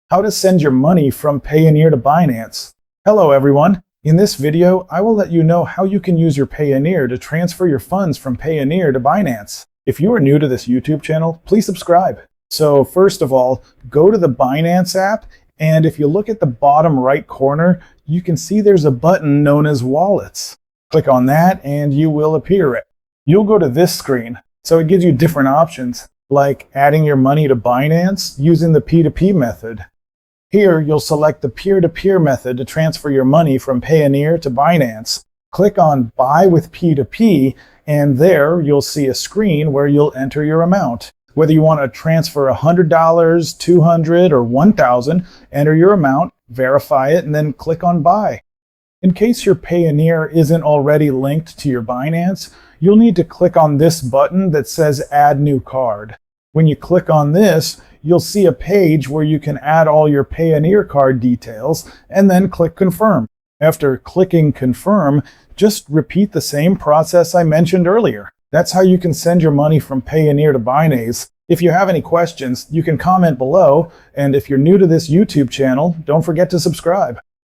How to send your money from Payoneer to Binance. Hello everyone. In this video, I will let you know how you can use your Payoneer to transfer your funds from Payoneer to Binance. If you are new to this YouTube channel, please subscribe. So first of all, go to the Binance app, and if you look at the bottom right corner, you can see there's a button known as Wallets. Click on that and you will appear it. You'll go to this screen. So it gives you different options, like adding your money to Binance using the P2P method. Here, you'll select the peer-to-peer method to transfer your money from Payoneer to Binance. Click on Buy with P2P, and there you'll see a screen where you'll enter your amount. Whether you want to transfer $100, $200, or $1,000, enter your amount, verify it, and then click on Buy. In case your Payoneer isn't already linked to your Binance, you'll need to click on this button that says Add New Card. When you click on this, you'll see a page where you can add all your Payoneer card details and then click Confirm. After clicking Confirm, just repeat the same process I mentioned earlier. That's how you can send your money from Payoneer to Binance. If you have any questions, you can comment below, and if you're new to this YouTube channel, don't forget to subscribe.